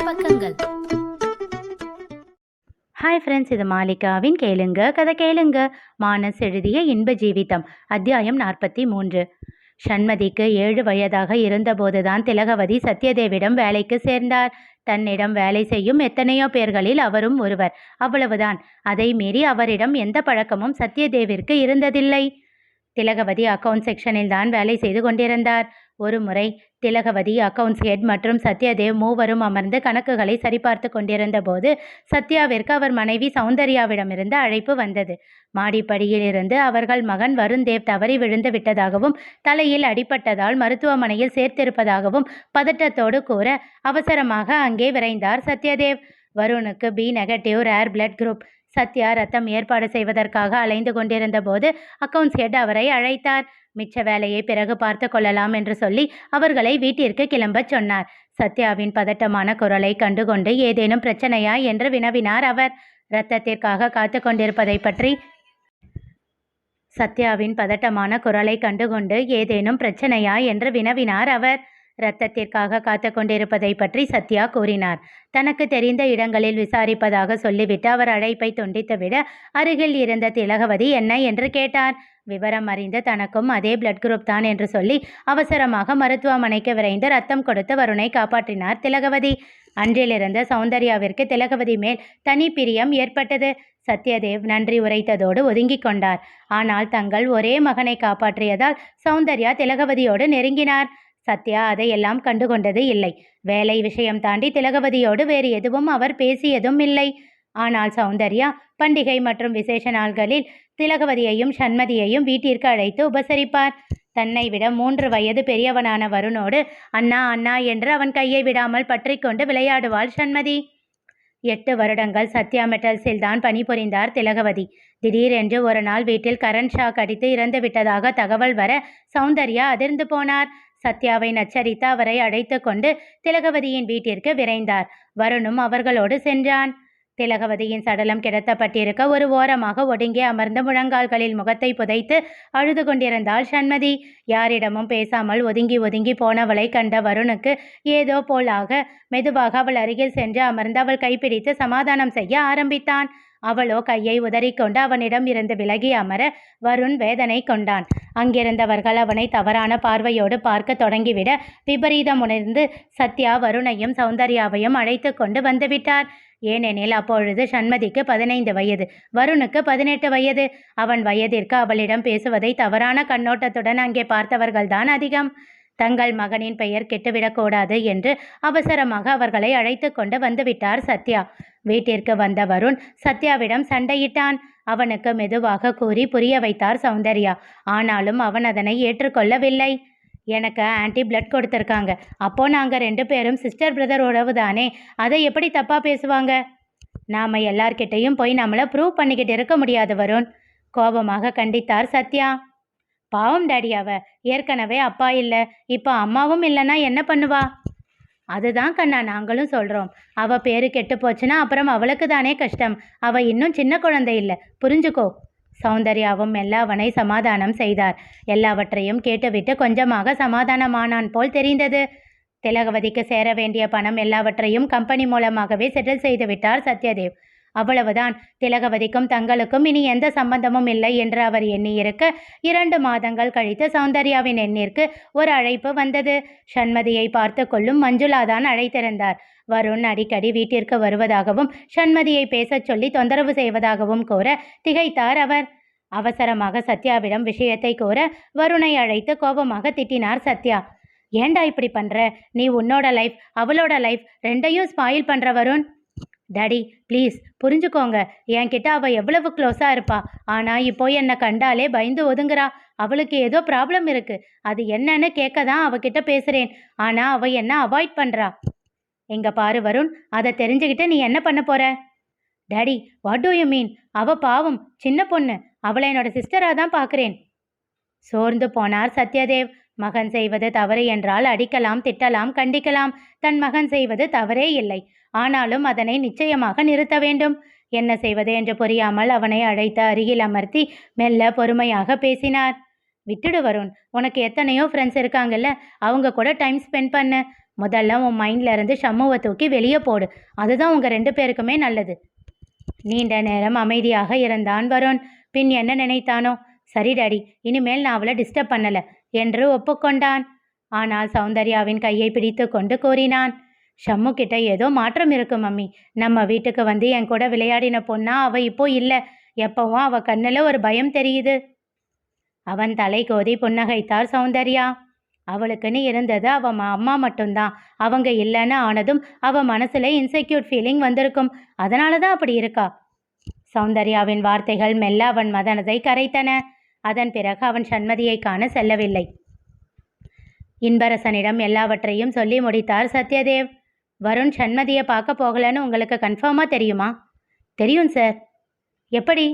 பக்கங்கள். Hi friends, இது மாலிகாவின் கேளுங்க கதை கேளுங்க. மானஸ் எழுதிய இன்ப ஜீவிதம், அத்தியாயம் 43. சண்மதிக்கு 7 வயதாக இருந்தபோதுதான் திலகவதி சத்யதேவிடம் வேலைக்கு சேர்ந்தார். தன்னிடம் வேலை செய்யும் எத்தனையோ பேர்களில் அவரும் ஒருவர். அவ்வளவுதான். அதை மீறி அவரிடம் எந்த பழக்கமும் சத்யதேவிற்கு இருந்ததில்லை. திலகவதி அக்கவுண்ட் செக்ஷனில் தான் வேலை செய்து கொண்டிருந்தார். ஒரு முறை திலகவதி, அக்கவுண்ட்ஸ் ஹெட் மற்றும் சத்யதேவ் மூவரும் அமர்ந்து கணக்குகளை சரிபார்த்து கொண்டிருந்த போது சத்யாவிற்கு அவர் மனைவி சௌந்தர்யாவிடமிருந்து அழைப்பு வந்தது. மாடிப்படியிலிருந்து அவர்கள் மகன் வருண்தேவ் தவறி விழுந்து விட்டதாகவும் தலையில் அடிபட்டதால் மருத்துவமனையில் சேர்த்திருப்பதாகவும் பதட்டத்தோடு கூற அவசரமாக அங்கே விரைந்தார் சத்யதேவ். வருணுக்கு B negative rare blood group. Satya ரத்தம் ஏற்பாடு செய்வதற்காக அலைந்து கொண்டிருந்த போது அக்கவுண்ட்ஸ் ஹெட் அவரை அழைத்தார். மிச்ச வேலையை பிறகு பார்த்து கொள்ளலாம் என்று சொல்லி அவர்களை வீட்டிற்கு கிளம்பச் சொன்னார். சத்யாவின் பதட்டமான குரலை கண்டுகொண்டு ஏதேனும் பிரச்சனையா என்று வினவினார் அவர். இரத்தத்திற்காக காத்து கொண்டிருப்பதை பற்றி சத்யாவின் பதட்டமான குரலை கண்டுகொண்டு ஏதேனும் பிரச்சனையா என்று வினவினார் அவர். இரத்தத்திற்காக காத்து கொண்டிருப்பதை பற்றி சத்யா கூறினார். தனக்கு தெரிந்த இடங்களில் விசாரிப்பதாக சொல்லிவிட்டு அவர் அழைப்பை துண்டித்துவிட அருகில் இருந்த திலகவதி என்ன என்று கேட்டார். விவரம் அறிந்து தனக்கும் அதே பிளட் குரூப் தான் என்று சொல்லி அவசரமாக மருத்துவமனைக்கு விரைந்து ரத்தம் கொடுத்து வருணை காப்பாற்றினார் திலகவதி. அன்றிலிருந்து சௌந்தர்யாவிற்கு திலகவதி மேல் தனி பிரியம் ஏற்பட்டது. சத்யதேவ் நன்றி உரைத்ததோடு ஒதுங்கி கொண்டார். ஆனால் தங்கள் ஒரே மகனை காப்பாற்றியதால் சௌந்தர்யா திலகவதியோடு நெருங்கினார். சத்யா அதையெல்லாம் கண்டுகொண்டது இல்லை. வேலை விஷயம் தாண்டி திலகவதியோடு வேறு எதுவும் அவர் பேசியதும் இல்லை. ஆனால் சௌந்தர்யா பண்டிகை மற்றும் விசேஷ நாள்களில் திலகவதியையும் சண்மதியையும் வீட்டிற்கு அழைத்து உபசரிப்பார். தன்னை விட 3 வயது பெரியவனான வருணோடு அண்ணா அண்ணா என்று அவன் கையை விடாமல் பற்றி கொண்டு விளையாடுவாள் சண்மதி. 8 வருடங்கள் சத்யா மெட்டல்ஸில் தான் பணிபுரிந்தார் திலகவதி. திடீரென்று ஒரு நாள் வீட்டில் கரண்ட் ஷாக் அடித்து இறந்து விட்டதாக தகவல் வர சௌந்தர்யா அதிர்ந்து போனார். சத்யாவை நச்சரித்து அவரை அழைத்து கொண்டு திலகவதியின் வீட்டிற்கு விரைந்தார். வருணும் அவர்களோடு சென்றான். திலகவதியின் சடலம் கிடத்தப்பட்டிருக்க ஒரு ஓரமாக ஒடுங்கி அமர்ந்த முழங்கால்களில் முகத்தை புதைத்து அழுது கொண்டிருந்தாள் சண்மதி. யாரிடமும் பேசாமல் ஒதுங்கி ஒதுங்கி போனவளை கண்ட வருணுக்கு ஏதோ போலாக மெதுவாக அவள் அருகில் சென்று அமர்ந்து அவள் கைப்பிடித்து சமாதானம் செய்ய ஆரம்பித்தான். அவளோ கையை உதறிக்கொண்டு அவனிடம் இருந்து விலகி அமர வருண் வேதனை கொண்டான். அங்கிருந்தவர்கள் அவனை தவறான பார்வையோடு பார்க்க தொடங்கிவிட விபரீதம் உணர்ந்து சத்யா வருணையும் சௌந்தர்யாவையும் அழைத்து கொண்டு வந்துவிட்டார். ஏனெனில் அப்பொழுது சண்மதிக்கு 15 வயது, வருணுக்கு 18 வயது. அவன் வயதிற்கு அவளிடம் பேசுவதை தவறான கண்ணோட்டத்துடன் அங்கே பார்த்தவர்கள்தான் அதிகம். தங்கள் மகனின் பெயர் கெட்டுவிடக்கூடாது என்று அவசரமாக அவர்களை அழைத்து கொண்டு வந்துவிட்டார் சத்யா. வீட்டிற்கு வந்த வருண் சத்யாவிடம் சண்டையிட்டான். அவனுக்கு மெதுவாக கூறி புரிய வைத்தார் சௌந்தர்யா. ஆனாலும் அவன் அதனை ஏற்றுக்கொள்ளவில்லை. எனக்கு ஆன்டி பிளட் கொடுத்துருக்காங்க. அப்போ நாங்கள் 2 பேரும் சிஸ்டர் பிரதர் உறவு தானே, அதை எப்படி தப்பாக பேசுவாங்க? நாம் எல்லார்கிட்டையும் போய் நம்மளை ப்ரூவ் பண்ணிக்கிட்டு இருக்க முடியாது வருண், கோபமாக கண்டித்தார் சத்யா. பாவம் டாடி, அவ ஏற்கனவே அப்பா இல்லை, இப்போ அம்மாவும் இல்லைன்னா என்ன பண்ணுவா? அதுதான் கண்ணா நாங்களும் சொல்கிறோம். அவள் பேரு கெட்டு போச்சுன்னா அப்புறம் அவளுக்கு தானே கஷ்டம். அவள் இன்னும் சின்ன குழந்தை இல்லை, புரிஞ்சுக்கோ. சௌந்தர்யாவும் அவனை சமாதானம் செய்தார். எல்லாவற்றையும் கேட்டுவிட்டு கொஞ்சமாக சமாதானமானான் போல் தெரிந்தது. திலகவதிக்கு சேர வேண்டிய பணம் எல்லாவற்றையும் கம்பெனி மூலமாகவே செட்டில் செய்து விட்டார் சத்யதேவ். அவ்வளவுதான். திலகவதிக்கும் தங்களுக்கும் இனி எந்த சம்பந்தமும் இல்லை என்று அவர் எண்ணியிருக்க 2 மாதங்கள் கழித்து சௌந்தர்யாவின் எண்ணிற்கு ஒரு அழைப்பு வந்தது. சண்மதியை பார்த்து கொள்ளும் மஞ்சுளாதான் அழைத்திருந்தார். வருண் அடிக்கடி வீட்டிற்கு வருவதாகவும் சண்மதியை பேசச் சொல்லி தொந்தரவு செய்வதாகவும் கூற திகைத்தார் அவர். அவசரமாக சத்யாவிடம் விஷயத்தை கூற வருணை அழைத்து கோபமாக திட்டினார் சத்யா. ஏண்டா இப்படி பண்ற? நீ உன்னோட லைஃப் அவளோட லைஃப் ரெண்டையும் ஸ்பாயில் பண்ற வருண். டாடி ப்ளீஸ் புரிஞ்சுக்கோங்க. என்கிட்ட அவள் எவ்வளவு க்ளோஸாக இருப்பா. ஆனால் இப்போ என்னை கண்டாலே பயந்து ஒதுங்குறா. அவளுக்கு ஏதோ ப்ராப்ளம் இருக்குது. அது என்னன்னு கேட்க தான் அவகிட்ட பேசுகிறேன். ஆனால் அவள் என்ன அவாய்ட் பண்ணுறா. எங்க பாரு வருண், அதை தெரிஞ்சுக்கிட்டு நீ என்ன பண்ண போற? Daddy what to you mean? அவள் பாவம் சின்ன பொண்ணு. அவளை என்னோட சிஸ்டராக தான் பார்க்குறேன். சோர்ந்து போனார் சத்யதேவ். மகன் செய்வது தவறு என்றால் அடிக்கலாம், திட்டலாம், கண்டிக்கலாம். தன் மகன் செய்வது தவறே இல்லை. ஆனாலும் அதனை நிச்சயமாக நிறுத்த வேண்டும். என்ன செய்வது என்று புரியாமல் அவனை அழைத்து அருகில் அமர்த்தி மெல்ல பொறுமையாக பேசினார். விட்டுடு வருண், உனக்கு எத்தனையோ ஃப்ரெண்ட்ஸ் இருக்காங்கல்ல, அவங்க கூட டைம் ஸ்பெண்ட் பண்ணு. முதல்ல உன் மைண்டில் இருந்து ஷம்முவை தூக்கி வெளியே போடு. அதுதான் உங்கள் 2 பேருக்குமே நல்லது. நீண்ட நேரம் அமைதியாக இருந்தான் வருண். பின் என்ன நினைத்தானோ, சரி டாடி, இனிமேல் நான் அவளை டிஸ்டர்ப் பண்ணல என்று ஒப்புக்கொண்டான். ஆனால் சௌந்தர்யாவின் கையை பிடித்து கொண்டு கூறினான், ஷம்மு கிட்ட ஏதோ மாற்றம் இருக்கு மம்மி. நம்ம வீட்டுக்கு வந்து என் கூட விளையாடின பொண்ணா அவ இப்போ இல்லை. எப்பவும் அவ கண்ணில் ஒரு பயம் தெரியுது. அவன் தலை கோதி புன்னகைத்தார் சௌந்தர்யா. அவளுக்குன்னு இருந்தது அவ அம்மா மட்டும்தான். அவங்க இல்லைன்னு ஆனதும் அவ மனசுல இன்செக்யூர் ஃபீலிங் வந்திருக்கும். அதனால தான் அப்படி இருக்கா. சௌந்தர்யாவின் வார்த்தைகள் மெல்ல அவன் மதனதை கரைத்தன. அதன் பிறகு அவன் சண்மதியை காண செல்லவில்லை. இன்பரசனிடம் எல்லாவற்றையும் சொல்லி முடித்தார் சத்யதேவ். வருண் சண்மதியை பார்க்க போகலன்னு உங்களுக்கு கன்ஃபார்மாக தெரியுமா? தெரியும் சார். எப்படி?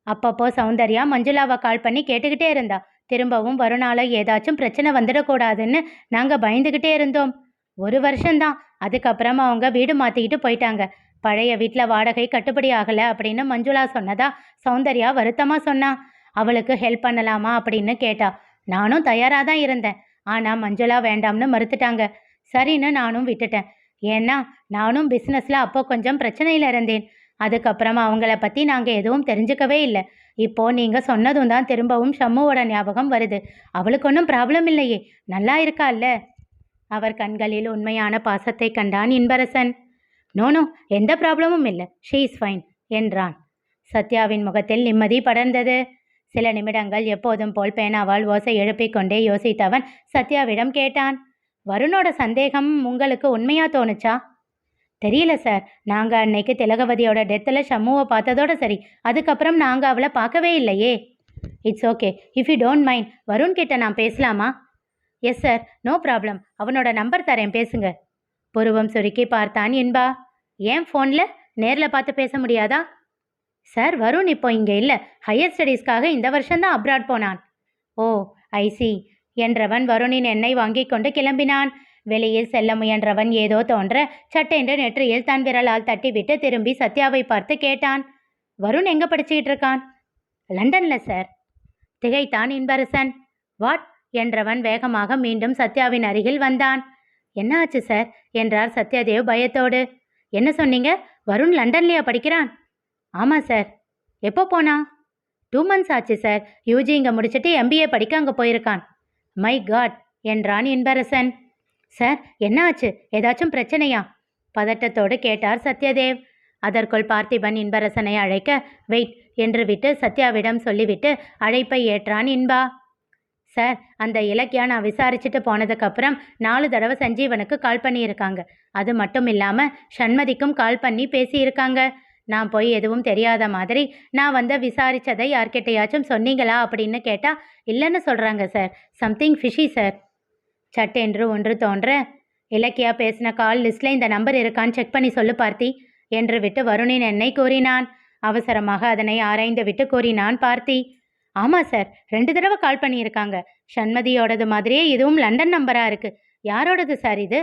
அப்பப்போ சௌந்தர்யா மஞ்சுளாவை கால் பண்ணி கேட்டுக்கிட்டே இருந்தா. திரும்பவும் வருணால ஏதாச்சும் பிரச்சனை வந்துடக்கூடாதுன்னு நாங்கள் பயந்துக்கிட்டே இருந்தோம். 1 வருஷம்தான். அதுக்கப்புறம் அவங்க வீடு மாற்றிக்கிட்டு போயிட்டாங்க. பழைய வீட்டில் வாடகை கட்டுப்படி ஆகலை அப்படின்னு மஞ்சுளா சொன்னதா சௌந்தர்யா வருத்தமாக சொன்னா. அவளுக்கு ஹெல்ப் பண்ணலாமா அப்படின்னு கேட்டா. நானும் தயாராக தான் இருந்தேன். ஆனால் மஞ்சுளா வேண்டாம்னு மறுத்துட்டாங்க. சரின்னு நானும் விட்டுட்டேன். ஏன்னா நானும் பிஸ்னஸில் அப்போ கொஞ்சம் பிரச்சனையில் இருந்தேன். அதுக்கப்புறம் அவங்கள பற்றி நாங்கள் எதுவும் தெரிஞ்சுக்கவே இல்லை. இப்போது நீங்கள் சொன்னதும் தான் திரும்பவும் ஷம்முவோட ஞாபகம் வருது. அவளுக்கு ஒன்றும் ப்ராப்ளம் இல்லையே, நல்லா இருக்கால்ல? அவர் கண்களில் உண்மையான பாசத்தை கண்டான் இன்பரசன். நோனோ, எந்த ப்ராப்ளமும் இல்லை, ஷீ இஸ் ஃபைன் என்றான். சத்யாவின் முகத்தில் நிம்மதி படர்ந்தது. சில நிமிடங்கள் எப்போதும் போல் பேனாவால் ஓசை எழுப்பிக் கொண்டே யோசித்தவன் சத்யாவிடம் கேட்டான், வருணோட சந்தேகம் உங்களுக்கு உண்மையாக தோணுச்சா? தெரியல சார். நாங்கள் அன்னைக்கு திலகவதியோட டெத்தில் ஷம்முவை பார்த்ததோட சரி. அதுக்கப்புறம் நாங்கள் அவளை பார்க்கவே இல்லையே. It's okay, if you don't mind, Varun கிட்ட நான் பேசலாமா? Yes sir, no problem. அவனோட நம்பர் தரேன், பேசுங்க. புருவம் சுருக்கி பார்த்தான் இன்பா. ஏன் ஃபோனில்? நேரில் பார்த்து பேச முடியாதா? சார், வருண் இப்போ இங்கே இல்லை. ஹையர் ஸ்டடீஸ்க்காக இந்த வருஷம்தான் அப்ராட் போனான். ஓ, ஐசி என்றவன் வருணின் எண்ணெய் வாங்கி கொண்டு கிளம்பினான். வெளியில் செல்ல முயன்றவன் ஏதோ தோன்ற சட்டென்று நெற்றியில் தன் விரலால் தட்டிவிட்டு திரும்பி சத்யாவை பார்த்து கேட்டான், வருண் எங்கே படிச்சுக்கிட்டு இருக்கான்? லண்டன்ல சார். திகைத்தான் இன்பரசன். வாட் என்றவன் வேகமாக மீண்டும் சத்யாவின் அருகில் வந்தான். என்ன ஆச்சு சார் என்றார் சத்யதேவ் பயத்தோடு. என்ன சொன்னீங்க? வருண் லண்டன்லையா படிக்கிறான்? ஆமாம் சார். எப்போ போனா? 2 months ஆச்சு சார். யூஜி இங்கே முடிச்சுட்டு MBA படிக்க அங்கே போயிருக்கான். மை காட் என்றான் இன்பரசன். சார், என்ன ஆச்சு? ஏதாச்சும் பிரச்சனையா? பதட்டத்தோடு கேட்டார் சத்யதேவ். அதற்குள் பார்த்திபன் இன்பரசனை அழைக்க வெயிட் என்று விட்டு சத்யாவிடம் சொல்லிவிட்டு அழைப்பை ஏற்றான் இன்பா. சார், அந்த இலக்கியா நான் விசாரிச்சுட்டு போனதுக்கப்புறம் 4 தடவை சஞ்சீவனுக்கு கால் பண்ணியிருக்காங்க. அது மட்டும் இல்லாமல் சண்மதிக்கும் கால் பண்ணி பேசியிருக்காங்க. நான் போய் எதுவும் தெரியாத மாதிரி நான் விசாரித்ததை யார்கிட்டையாச்சும் சொன்னீங்களா அப்படின்னு கேட்டால் இல்லைன்னு சொல்கிறாங்க சார். Something fishy sir. சட்டென்று ஒன்று தோன்ற, இலக்கியா பேசின கால் லிஸ்ட்டில் இந்த நம்பர் இருக்கான்னு செக் பண்ணி சொல்லு பார்த்தி என்று விட்டு வருணின் எண்ணை கூறினான். அவசரமாக அதனை ஆராய்ந்து விட்டு கூறினான் பார்த்தி. ஆமாம் சார், 2 தடவை கால் பண்ணியிருக்காங்க. சண்மதியோடது மாதிரியே இதுவும் லண்டன் நம்பராக இருக்குது. யாரோடது சார் இது?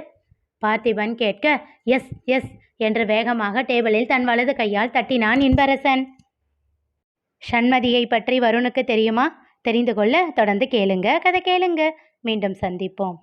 பார்த்திபன் கேட்க எஸ் எஸ் என்று வேகமாக டேபிளில் தன் வலது கையால் தட்டினான் இன்பரசன். சண்மதியை பற்றி வருணுக்கு தெரியுமா? தெரிந்து கொள்ள தொடர்ந்து கேளுங்க, கதை கேளுங்க. மீண்டும் சந்திப்போம்.